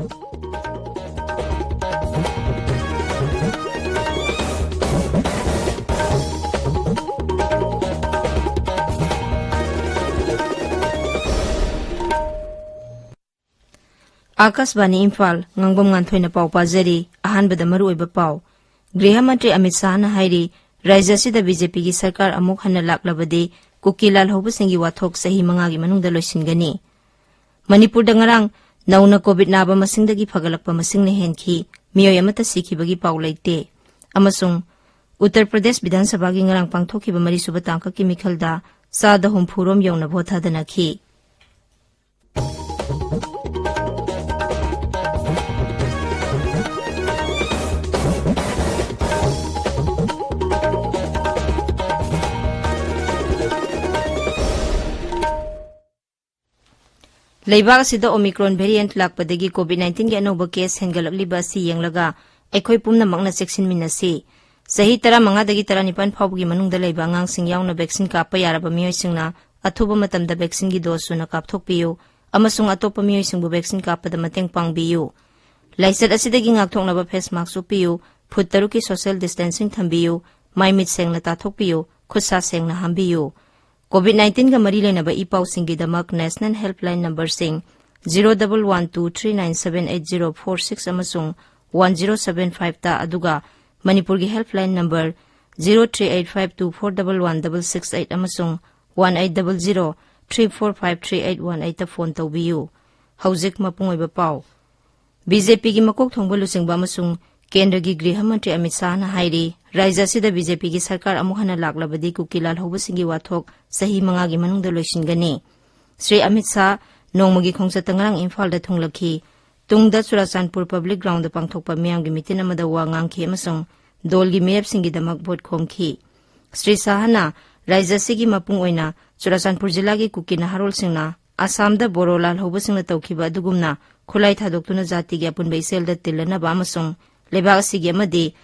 Akashvani Imphal ngangbam nganthoi na pau pajari ahanbada maru oiba pau Griha Mantri Amit Shah na hairi Rajya sida BJP gi sarkar amuk hanna laklabadi kukilal hobu singi wathok sahi manga gi manungda loisingani Manipur da ngarang nauna covid naba masingdagi phagalakpa masingne henki miyoy amata sikhibagi pau laite amasung Uttar Pradesh Vidhan Sabha gi ngarang pangthokiba mari suba tangka ki mikhalda sada humpurom yawna botha danakhi Leibak sida Omicron variant lakpadagi COVID-19 gi anoba case hengalakliba si yenglaga ekhoi pumna makna section minasi sahi tara manga dagi tara nipan phawgi manungda leiba ngang sing yauna vaccine kappa yaraba miyoi singna athuba matamda vaccine gi dose na kapthokpiyu amasung atopa miyoi singbu vaccine kappada mateng pangbiyu laisat asidagi ngakthoknaba face mask upiyu phut taruki social distancing thambiyu maimit sengna tathokpiyu khutsa sengna hambiyu COVID-19 ga mari lenaba ipau singi damak National Helpline number sing 0123978046 amasung 1075 ta aduga Manipur gi helpline number 0385241168 amasung 1800345381 ta phone tawbiyu hauzik mapung oiba pau BJP gi makok thongba lusingba amasung Kendra gi Griha Mantri Amit Shah na hairi Rajya sida BJP gi sarkar amuhana laklabadi kukilal hobu singi wathok sahi manga gi manungda loisingani Sri Amit Shah nongmagi khongsa tangrang Imphal da thunglakhi tungda Churachandpur Public Ground da pangthokpa miyam gi mitin amada wa ngangkhi amasung dol gi mep singi damak vote khomkhi Sri Shah na Rajya sigi mapung oina Churachandpur jila gi kukina harol singna Assam da Borolal hobu singna tawkhiba dugumna khulai thadoktuna jati gi apun baisel da tilana ba amasung Lebak sigi amadi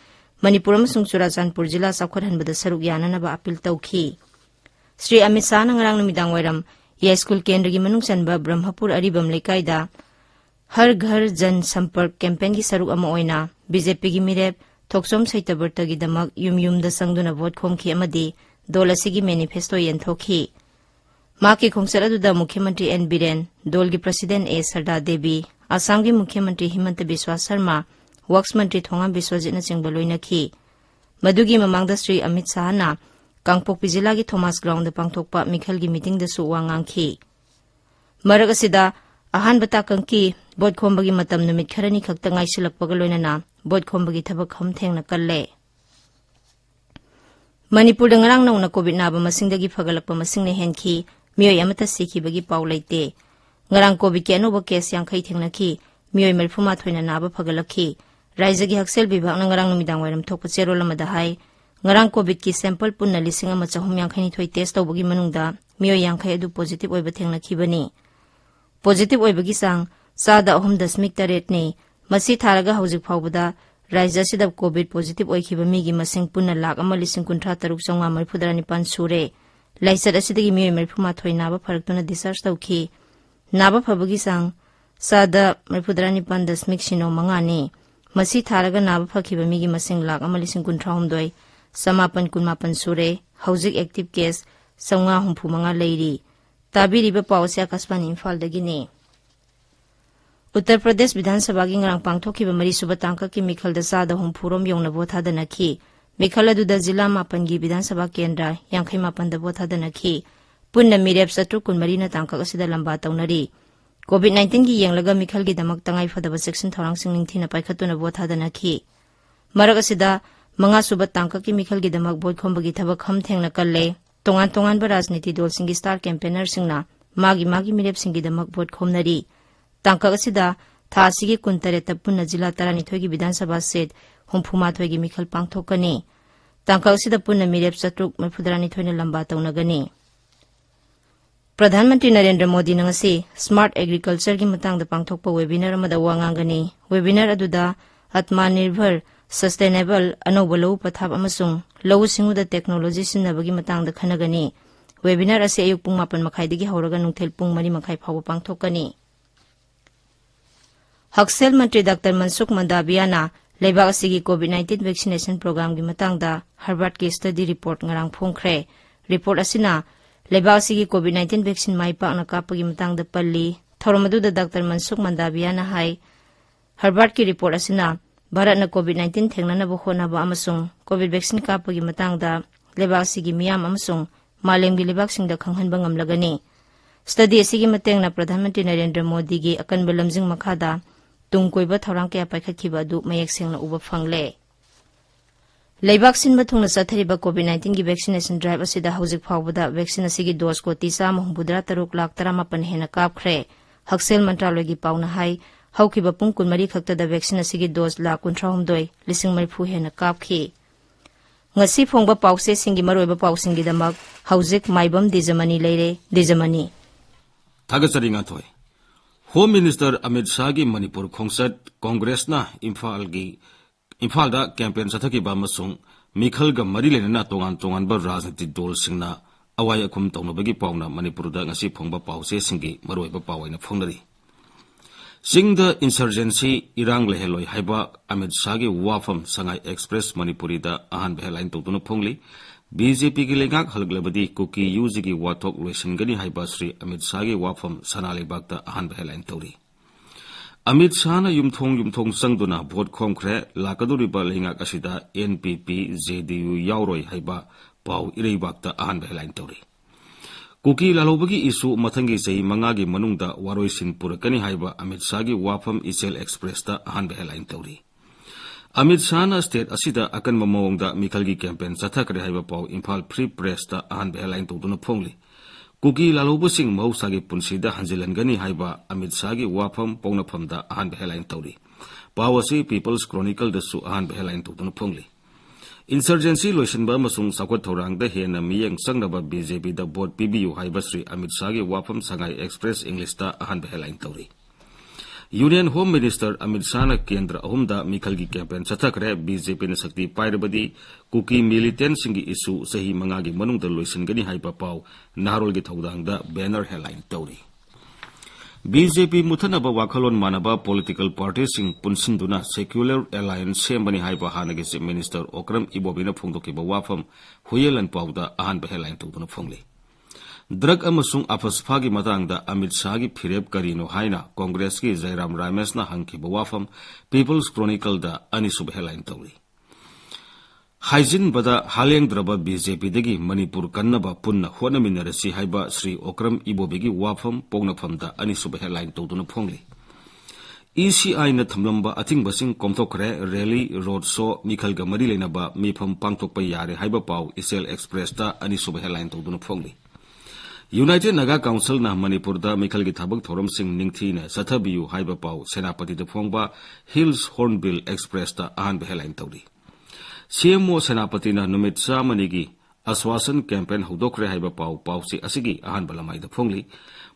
Manipur amasung Churachandpur jila sakharhanbada saruk yanana ba apil tawkhi Sri Amit Shah na ngarang numidang wairam ya school kendra gi manung chanba Brahmapur aribam lekaida Har Ghar Jan Sampark campaign gi saruk ama oina BJP gi mirep thoksom saitabarta gi damak yum da sangduna vote khomkhi amadi dol asigi manifesto yenthokhi maki khongsaladu da Mukhyamantri N Biren dol gi President A Sarda Devi Assam gi Mukhyamantri Himanta Biswa Sharma Works Mantri Thongam Biswajit na chingba loinakhi madugi mamangda Sri Amit Shah na Kangpokpi jila gi Thomas Ground da pangthokpa mikhal gi meeting da su wangangkhi marak asida ahan bata kangki bod khombagi matam numit kharani khakta ngaisilakpaga loinana bod khombagi thabak kham thengna kalle Manipur da ngarang nauna covid naba masingdagi phagalakpa masingne henki miyoy amata sikhibagi paw laite ngarang covid ke anoba case yangkhai thengnakhi miyoy malphuma thoina naba phagalakhi Rajya gi haksel bibhag na ngarang numidang wairam thokpa cherol amada hai ngarang covid ki sample punna lising ama chahum yangkhani thoi test tawbagi manungda miyoy yangkhai adu positive oiba thengnakhibani positive oibagi sang sada 3.8 ne masi tharaga hauzik phawbada Rajya sida covid positive oikhiba migi masing punna lakh ama lising kunthra taruk chonga marphudara nipan sure laisat asidagi miyoy marphuma thoi naba pharaktuna discharge tawkhi naba phabagi sang sada marphudara nipan dasmik sino manga ne masi tharaga naba phakhiba migi masing lakh ama lising kunthra humdoi Samapan kunmapan sure hauzik active case saunga humpu manga leiri tabiriba pawse Akashvani Imphal dagini Uttar Pradesh Vidhan Sabha gi ngarang pangthokiba mari suba tangka ki mikhal da sada humpurom yongna botha danakhi mikhal adu da jila mapan gi Vidhan Sabha kendra yangkhai mapan da botha danakhi punna mirep satru kun mari na tangka asida lamba tawnari COVID-19 gi yenglaga mikhal gi damak tangai fadaba section thorang singning thina paikhatuna botha danakhi marak asida Manga subat tangka ki mikhal gi damak boy khombagi thabak kham thengna kalle tongan ba rajniti dol singi star campaigner singna magi mirep singi damak bot khomnari tangka asida tha sigi kuntare tappunna jila tarani thogi Vidhan Sabha set humphuma thogi mikhal pangthokani tangka asida punna mirep chatruk marphudarani thoina lamba tawnagani Pradhan Mantri Narendra Modi nangasi smart agriculture gi matang da pangthokpa webinar amada wangangani webinar aduda Atmanirbhar Sustainable Anobalu Pathap amasung Lawu Singuda Technology Sinabagi matang da khanagani webinar ase ayuk pung 8 makhai dagi hauraga nungthel pung 3 makhai phawa pangthokani Haksel Mantri Dr. Mansukh Mandaviana leibak asigi COVID-19 vaccination program gi matangda Harvard ki study report ngarang phongkhre. Report asina leibak asigi COVID-19 vaccine maipak na kapagi matangda palli. Thoromadu Dr. Mansukh Mandaviana hai Harvard ki report asina Bharat na COVID-19 thengnana bo khonaba amasung COVID vaccine kapagi matangda leibak asigi miyam amasung malemgi leibak singda khanghanba ngamlagani. Study asigi matengna Pradhan Mantri Narendra Modi gi akanba lamjing makhada tungkoiba thorang kaya paikhatkiba adu mayek sengna uba phangle. Leibak sinba thungna chathariba COVID-19 gi vaccination drive asida hauzik phawbada vaccine asigi dose ko 3 lakh 38 hena kapkhre. Haksel Mantraloy gi pauna hai haukiba pung 12 khakta da vaccine asigi dose lakh 39 lising marifu hena kapkhi. Ngasi phongba pause singi maroiba pausingi damak hauzik Maibam Dwijamani leire Dwijamani. Thagasari Nganthoi. Home Minister Amit Shah gi Manipur Khongsat Congress na Imphal da campaign sathaki ba masung Mikhal ga mari lena tongan ba rajniti dol singna awaya kum tonobagi pauna Manipur da ngasi phongba pause singi maroiba pawaina phongnari. Singda insurgency irang leheloi haiba Amit Shah gi wafam Sangai Express Manipuri da ahan beheline totuna phongli BJP ki lengak halglabadi kuki UG ki wathok loisingani haiba Sri Amit Shah gi wafam Sanalebak da ahan beheline tori. Amit Shah na yumthong sangduna vote khomkhre lakaduriba lengak asida NPP JDU yauroi haiba pau ireibak da ahan beheline tori. Kuki lalobagi isu mathangi sei mangagi manungda waroisin purakani haiba Amit Shah gi wafam Isel Express da ahan beheline tori. Amit Shah na state asida akan mamawangda Mikhalgi campaign sathakre haiba pau Imphal Free Press da ahan beheline toduna phongli. Kuki lalobusing mausagi punsida hanjilangani haiba Amit Shah gi wafam pawnafam da ahan beheline tori. Pawasi People's Chronicle da su ahan beheline toduna phongli. Insurgency loisinba masung sakwat thorang da hena miyang sangnaba BJP da vote PBU haiba Sri Amit Shah gi wafam Sangai Express English da ahan beheline tori. Union Home Minister Amit Shah na Kendra ahumda Mikhalgi campaign sathakre BJP na sakti pairabadi kuki militant singi isu sahi mangagi manungda loisingani haiba pau Naharol gi thaudangda banner headline tori. BJP muthanaba wakhalon manaba political parties sing punsinduna secular alliance sembani haiba hanagi Chief Minister Okram Ibobina phongdokiba wafam huyelan pauda ahan headline toduna phongli. Drug amasung afasphagi matangda Amit Shah gi phirep karino haina Congress ki Jairam Ramesh na hangkiba wafam People's Chronicle da anisub headline tori. Haijin bada halengdraba BJP dagi Manipur kannaba punna honaminarasi haiba Sri Okram Ibobigi wafam pongnafam da anisub headline toduna phongli. ECI na thamlamba atingbasing komthokre rally road show Mikhal ga mari lenaba mifam pangthokpa yare haiba pau Isel Express da anisub headline toduna phongli. United Naga Council na Manipur da Mikhal gi thabak thoram sing ningthi na sathabiu haiba pau Senapati da phongba Hills Hornbill Express da ahan headline tori. CMO Senapati na numit samani gi aswasan campaign hudokre haiba pau si asigi ahan balamai da phongli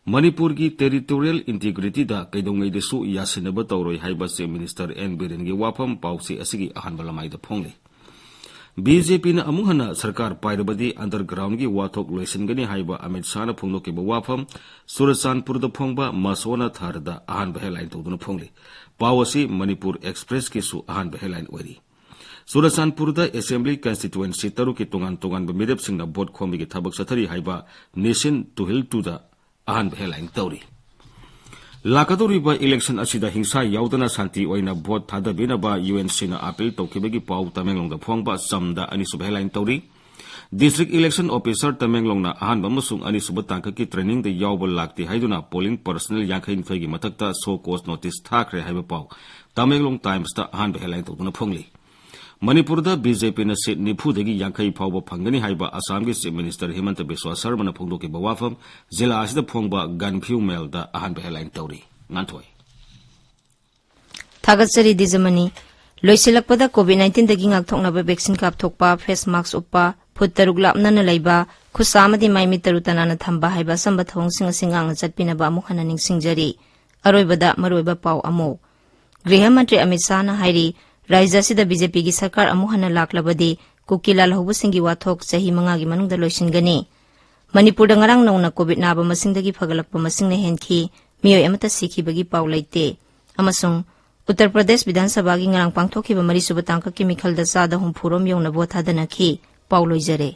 Manipur gi territorial integrity da kaidongai de su yasinaba tawroi haiba se Minister N Biren gi wafam pau si asigi ahan balamai da phongli. BJP na amuhana sarkar pairabadi underground gi wathok loisingani haiba Amit Shah na phongdokiba wafam Surachanpur da phongba Masona Thar da ahan headline toduna phongli. Pawasi Manipur Express ki su ahan headline oiri. Surachanpur da Assembly Constituency taru ki tongan ba midep singna vote khomi gi thabak sathari haiba Nation to Hill to da ahan headline tauri. Lakadoriba election asida hingsa yaudana santi oina vote thadabina ba UNC na appeal tokibagi pau Tamenglong da phongba samda anisub headline tauri. District Election Officer Tamenglong na ahan bamusung anisub tangka ki training da yawba lakti haiduna polling personnel yankhain gi matakta so cause notice thakre haiba pau Tamenglong Times da ahan headline toduna phongli. Manipur da BJP na seat nipu dagi yankai phawba phangani haiba Assam gi Chief Minister Himanta Biswa Sarma na phongdokiba wafam jila asida phongba Ganphiu Mel da ahan headline tori. Nganthoi. Thagasari Dwijamani loisilakpada COVID-19 dagi ngakthoknaba vaccine kapthokpa face mask uppa phut taruk lapna na leiba khusamadi maimi tarutana na thamba haiba samba thawngsing asingang chatpinaba amukhana ningsingjari aroibada maroiba pau amo Griha Mantri Amit Shah na hairi Raija sida BJP gi sarkar amuhana laklabadi kukilal hobusingi wathok sahi mangagi manungda loisingani Manipur da ngarang nauna COVID naba masingdagi phagalakpa masingna henki miyoi amata sikhi bagi pau laite Uttar Pradesh विधानसभा की ngarang pangthokhiba 3 suba tangka ki mikhal da 40 rom yongna vote thadana khi paw loijare।